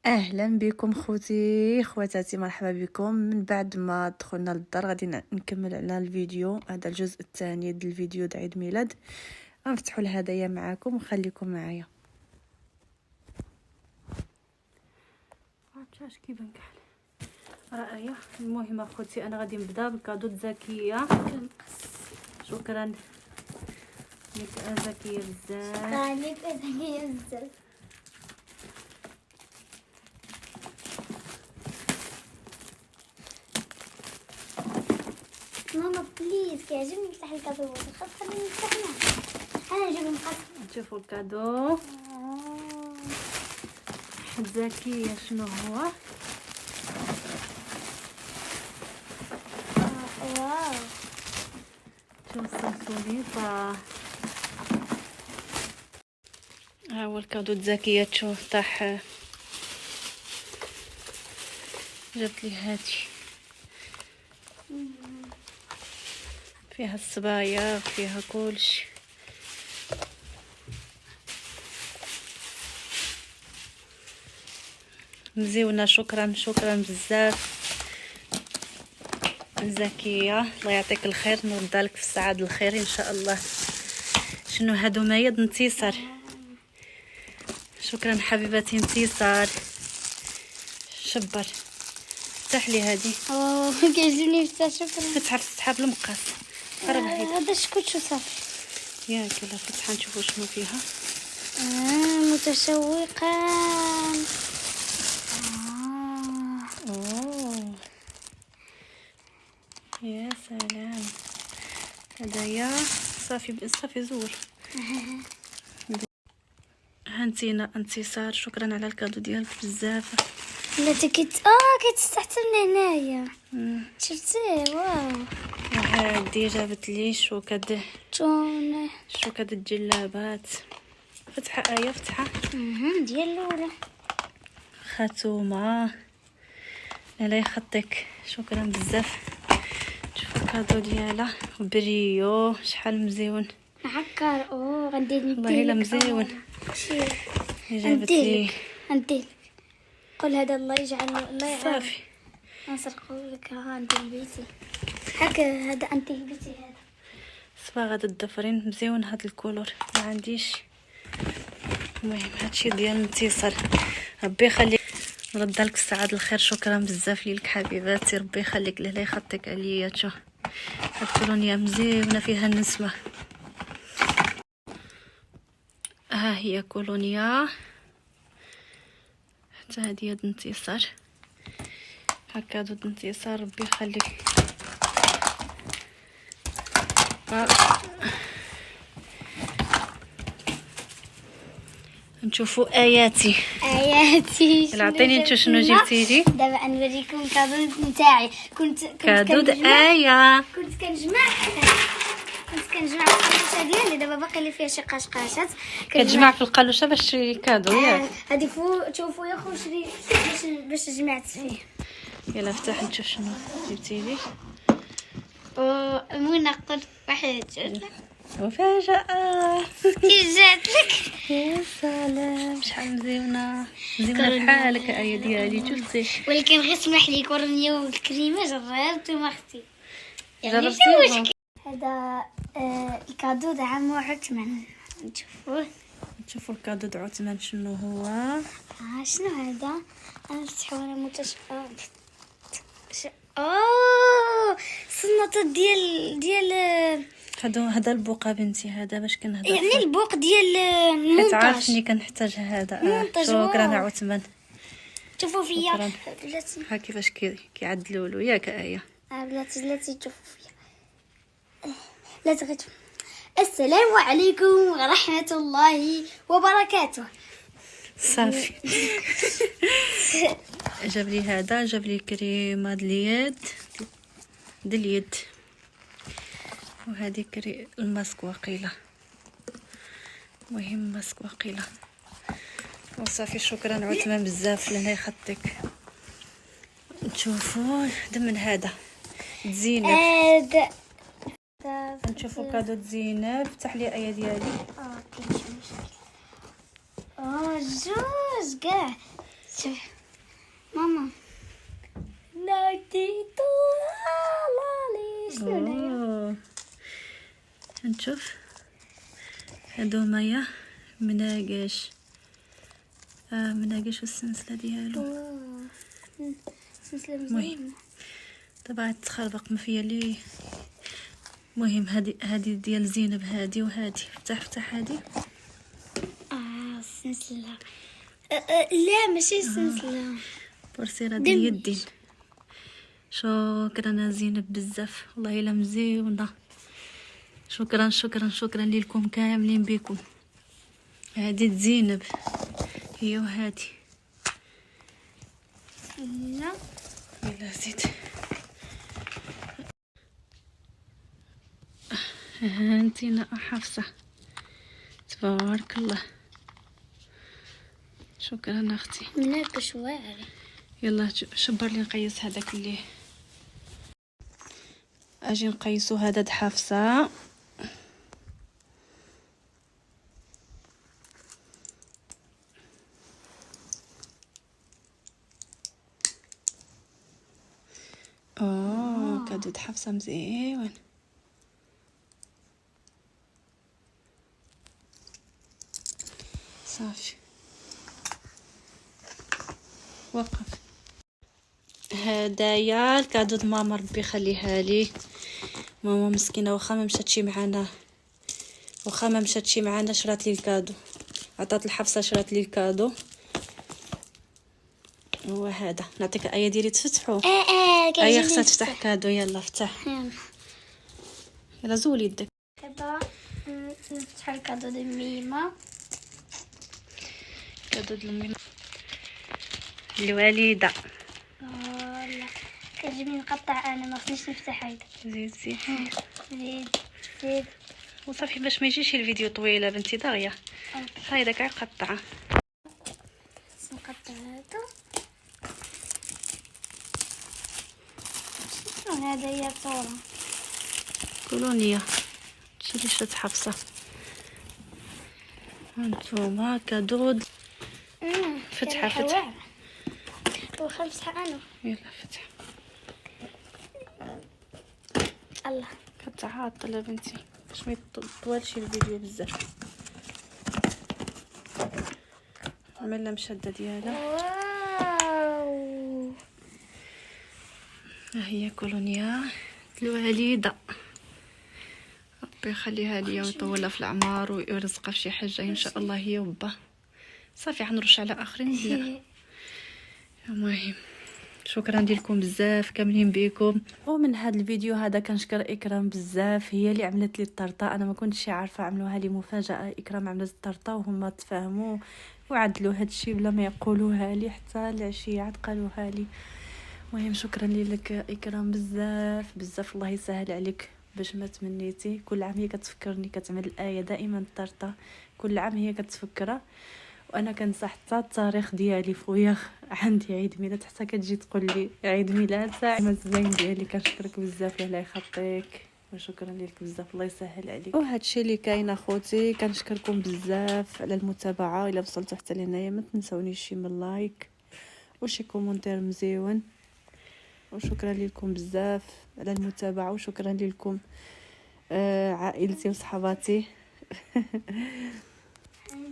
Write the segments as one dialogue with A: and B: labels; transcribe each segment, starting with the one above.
A: اهلا بكم خوتي خواتاتي، مرحبا بكم. من بعد ما دخلنا للدار غادي نكمل على الفيديو. هذا الجزء الثاني ديال الفيديو د عيد ميلاد. غنفتحوا الهدايا معكم وخليكم معايا. عرفتش كيبان كحل راه. المهم اخوتي انا غادي نبدا بالكادو زكيه. شكرا لك زكيه بزاف.
B: ماما بليز كيعجبني نفتح الكادو خاصني نفتحنا. انا نجيب المقص.
A: نشوفوا الكادو حد زكيه شنو هو.
B: واو
A: شوف السلسليطه. ها هو الكادو زكيه. تشوف طاح جبت لي هادي فيها الصبايا فيها كلشي. مزيونه. شكرا بزاف زكيه، الله يعطيك الخير، نردالك في السعاده الخير ان شاء الله. شنو هادو مايد انتصار. شكرا حبيبتي انتصار. شبر افتح لي هادي.
B: كيعجبني بزاف. شكرا.
A: فتحها بالمقص.
B: هذا شكون شو صافي
A: ياك يلا فتحها نشوفوا شنو فيها.
B: متشوقان.
A: اوه يا سلام. هدايا صافي زور. هانتينا انتصار، شكرا على الكادو ديالك بزاف.
B: لا كتستحسن هنايا. شفتي؟ واو.
A: هادي جابت لي شوكاد الجلابات. فتحه ايه فتحه.
B: ديال الاولى
A: خاتومه الله يخطيك. شكرا بزاف. شوفوا الكادو ديالها بريو شحال مزيون.
B: معكر. غندير
A: والله الا مزيون. جابت لي
B: ندير قول هذا الله يجعل الله
A: صافي.
B: نسرقوا لك. ندير بيتي هكا. هذا انت بيتي. هذا
A: صباغه الضفرين مزيون. هاد الكولور ما عنديش. المهم هادشي ديال انتصار. ربي يخليك، نرد لك السعاده الخير. شكرا بزاف ليك حبيباتي، ربي يخليك الله يخطيك عليا. تشوف هاد الكولونيا مزيونه فيها النسمه. ها هي كولونيا حتى هادي يد انتصار. هكا دود انتصار ربي يخليك. نشوفوا اياتي. يلا عطيني انت شنو جبتي لي.
B: دابا نوريكم كادو نتاعي. كنت
A: كادو ايه.
B: كنت كنجمع القماشه ديالي. دابا باقي لي فيها شي قشقاشات
A: كتجمع في القلوشه باش تشري كادو ياك.
B: هادي فوق. شوفوا يا خو شري باش جمعت فيه.
A: يلا افتح نشوف شنو جبتي لي.
B: منقط واحد.
A: مفاجأة.
B: كي جات لك.
A: يا سلام شحال مزيونه بحالك ايه ديالي. شفتي
B: ولكن غير اسمح لي كورنيا والكريمه جربت وما اختي.
A: جربتيهم؟
B: هذا الكادو تاع عمو عثمان.
A: نشوفوا الكادو د عثمان شنو هو.
B: شنو هذا؟ انا نفتحو. انا متشابه. صنطة ديال
A: هذا البوقه بنتي. هذا باش كنهضر
B: يعني البوق ديال المونتاج.
A: تعرفني كنحتاج هذا. شكرا عثمان.
B: شوفوا فيا
A: بلاتي. ها كيفاش كيعدلوا له ياك ايه.
B: بلاتي تشوفوا فيا. لا تغيتوا. السلام عليكم ورحمة الله وبركاته.
A: صافي. جاب لي هذا. جاب لي كريمه د اليد وهذه الماسك وقيله. مهم ماسك وقيله وصافي. شكرا عثمان بزاف الله يخطيك. نشوفوا من هذا زينب. نشوفوا كادو زينب. افتح لي ايه ديالي.
B: جوج كاع. شوف ماما ناديتو لالي شنو هي؟
A: أوه. نشوف هادو مايا مناقش. مناقش والسلسلة ديالو.
B: واو سلسلة
A: مهم.
B: مزيانة.
A: طبعا تخربق ما فيا لي. مهم هادي ديال زينب، هادي وهادي. افتح هادي.
B: سلسلة لا ماشي سلسلة
A: بورسيرة ديال يدين. شكرا زينب بزاف والله الا مزيونه. شكرا شكرا شكرا لكم كاملين بكم. هادي زينب هي وهادي.
B: لا
A: يلا زيد. هانتينا حفصة تبارك الله. شكرا اختي.
B: مناقش واعر.
A: يلا شبر لي نقيس هذاك اللي اجي نقيسو. هذا د حفصة. كادو د حفصة مزيان. صافي وقف. هدايا الكادو د ماما ربي يخليها لي. ماما مسكينه واخا ما مشاتش معانا شرات لي الكادو. عطات الحفصه شرات لي الكادو. هو هذا. نعطيك ايه ديري تفتحو. ايه خصها تفتح كادو. يلا افتح. يلا زولي يدك.
B: دابا نفتح الكادو ديال ميمة.
A: كادو د امي الوالده.
B: لا كيعجبني نقطع انا ما خصنيش نفتح هيدا.
A: زيد
B: زيد
A: وصافي باش ما يجيش الفيديو طويله بنتي داغيه. هايدا كاع قطعه.
B: نقطع هذا. هذا هي صورة
A: كولونيا. شري شات حفصه. هانتوما كادو. فتحه.
B: وخمسة انا.
A: يلا فتح.
B: الله
A: كتعاطل بنتي باش ما يطولش الفيديو بزاف. عملنا مشده ديالها.
B: واو
A: ها هي كولونيا الوالده. ربي يخليها ليا ويطولها في العمر ويرزقها في شي حاجه ان شاء الله هي وبا. صافي حنرش على اخرين. لا المهم شكرا لكم بزاف كاملين بكم. ومن هذا الفيديو هذا كنشكر اكرام بزاف. هي اللي عملت لي الطرطه. انا ما كنتش عارفه عملوها لي مفاجاه. اكرام عملت الطرطه وهما تفاهموا وعدلوا هذا الشيء بلا ما يقولوها لي. حتى العشيه عاد قالوها لي. المهم شكرا لك اكرام بزاف بزاف. الله يسهل عليك باش ما تمنيتي. كل عام هي كتفكرني كتعمل الايه دائما الطرطه. كل عام هي كتفكرها. وانا كنسى حتى التاريخ ديالي خويا عندي عيد ميلاد حتى كتجي تقول لي عيد ميلاد ساعه مزيان ديالي. كنشكرك بزاف الله يخطيك وشكرا لك بزاف. الله يسهل عليك. وهذا الشيء اللي كاين اخوتي. كنشكركم بزاف على المتابعه. الا وصلتوا حتى لهنايا ما تنسونيش شي من لايك وشي كومونتير مزيون. وشكرا لكم بزاف على المتابعه. وشكرا لكم عائلتي وصحباتي.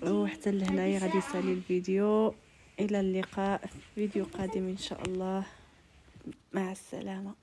A: وحتى لهنايا غادي يسالي الفيديو. الى اللقاء في فيديو قادم ان شاء الله. مع السلامه.